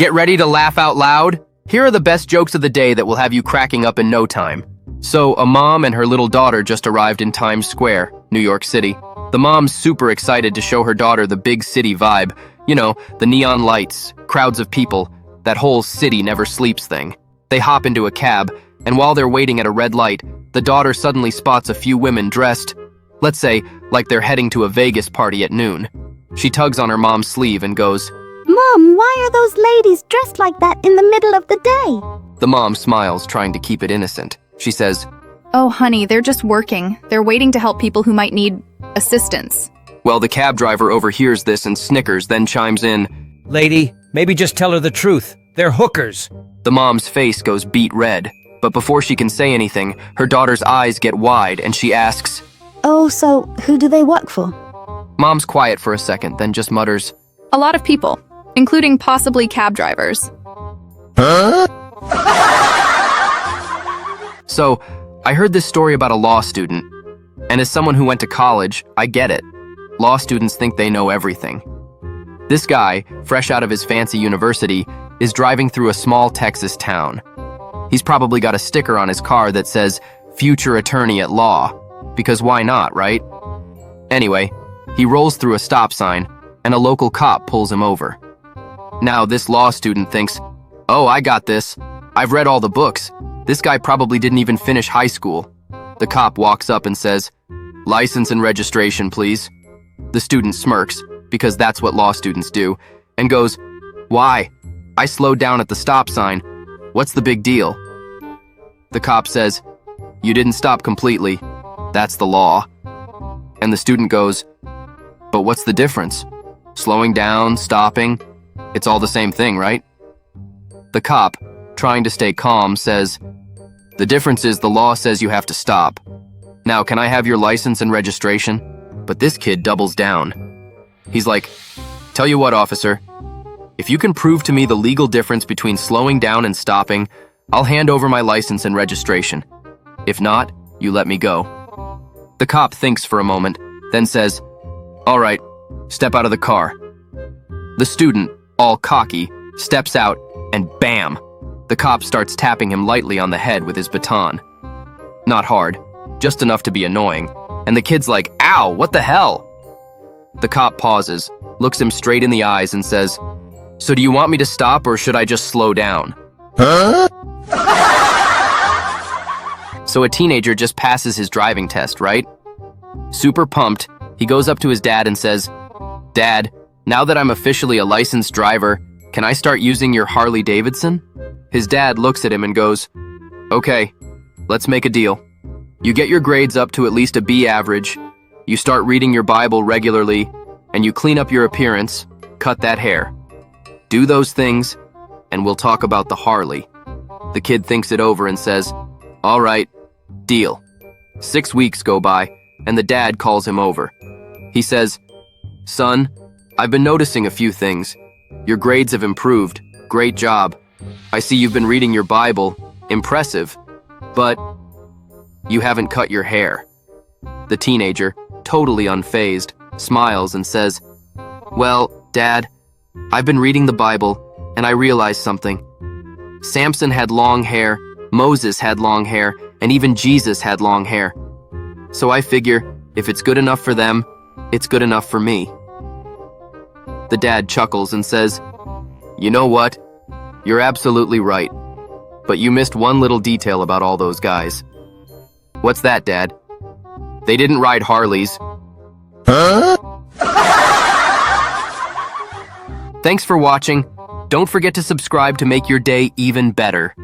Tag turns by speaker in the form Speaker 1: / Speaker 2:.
Speaker 1: Get ready to laugh out loud? Here are the best jokes of the day that will have you cracking up in no time. So, a mom and her little daughter just arrived in Times Square, New York City. The mom's super excited to show her daughter the big city vibe. You know, the neon lights, crowds of people, that whole city never sleeps thing. They hop into a cab, and while they're waiting at a red light, the daughter suddenly spots a few women dressed, let's say, like they're heading to a Vegas party at noon. She tugs on her mom's sleeve and goes,
Speaker 2: Mom, why are those ladies dressed like that in the middle of the day?
Speaker 1: The mom smiles, trying to keep it innocent. She says,
Speaker 3: Oh, honey, they're just working. They're waiting to help people who might need assistance.
Speaker 1: Well, the cab driver overhears this and snickers, then chimes in,
Speaker 4: Lady, maybe just tell her the truth. They're hookers.
Speaker 1: The mom's face goes beet red, but before she can say anything, her daughter's eyes get wide and she asks,
Speaker 2: Oh, so who do they work for?
Speaker 1: Mom's quiet for a second, then just mutters,
Speaker 3: A lot of people, including possibly cab drivers.
Speaker 1: So, I heard this story about a law student, and as someone who went to college, I get it. Law students think they know everything. This guy, fresh out of his fancy university, is driving through a small Texas town. He's probably got a sticker on his car that says, Future Attorney at Law, because why not, right? Anyway, he rolls through a stop sign, and a local cop pulls him over. Now, this law student thinks, Oh, I got this. I've read all the books. This guy probably didn't even finish high school. The cop walks up and says, License and registration, please. The student smirks, because that's what law students do, and goes, Why? I slowed down at the stop sign. What's the big deal? The cop says, You didn't stop completely. That's the law. And the student goes, But what's the difference? Slowing down, stopping, it's all the same thing, right? The cop, trying to stay calm, says, The difference is the law says you have to stop. Now, can I have your license and registration? But this kid doubles down. He's like, Tell you what, officer, if you can prove to me the legal difference between slowing down and stopping, I'll hand over my license and registration. If not, you let me go. The cop thinks for a moment, then says, All right, step out of the car. The student, all cocky, steps out, and bam! The cop starts tapping him lightly on the head with his baton. Not hard, just enough to be annoying, and the kid's like, Ow, what the hell? The cop pauses, looks him straight in the eyes, and says, So do you want me to stop or should I just slow down? Huh? So a teenager just passes his driving test, right? Super pumped, he goes up to his dad and says, Dad, now that I'm officially a licensed driver, can I start using your Harley Davidson? His dad looks at him and goes, Okay, let's make a deal. You get your grades up to at least a B average, you start reading your Bible regularly, and you clean up your appearance, cut that hair. Do those things, and we'll talk about the Harley. The kid thinks it over and says, All right, deal. 6 weeks go by, and the dad calls him over. He says, Son, I've been noticing a few things. Your grades have improved. Great job. I see you've been reading your Bible. Impressive. But you haven't cut your hair. The teenager, totally unfazed, smiles and says, Well, Dad, I've been reading the Bible, and I realized something. Samson had long hair, Moses had long hair, and even Jesus had long hair. So I figure, if it's good enough for them, it's good enough for me. The dad chuckles and says, You know what? You're absolutely right. But you missed one little detail about all those guys. What's that, Dad? They didn't ride Harleys. Huh? Thanks for watching. Don't forget to subscribe to make your day even better.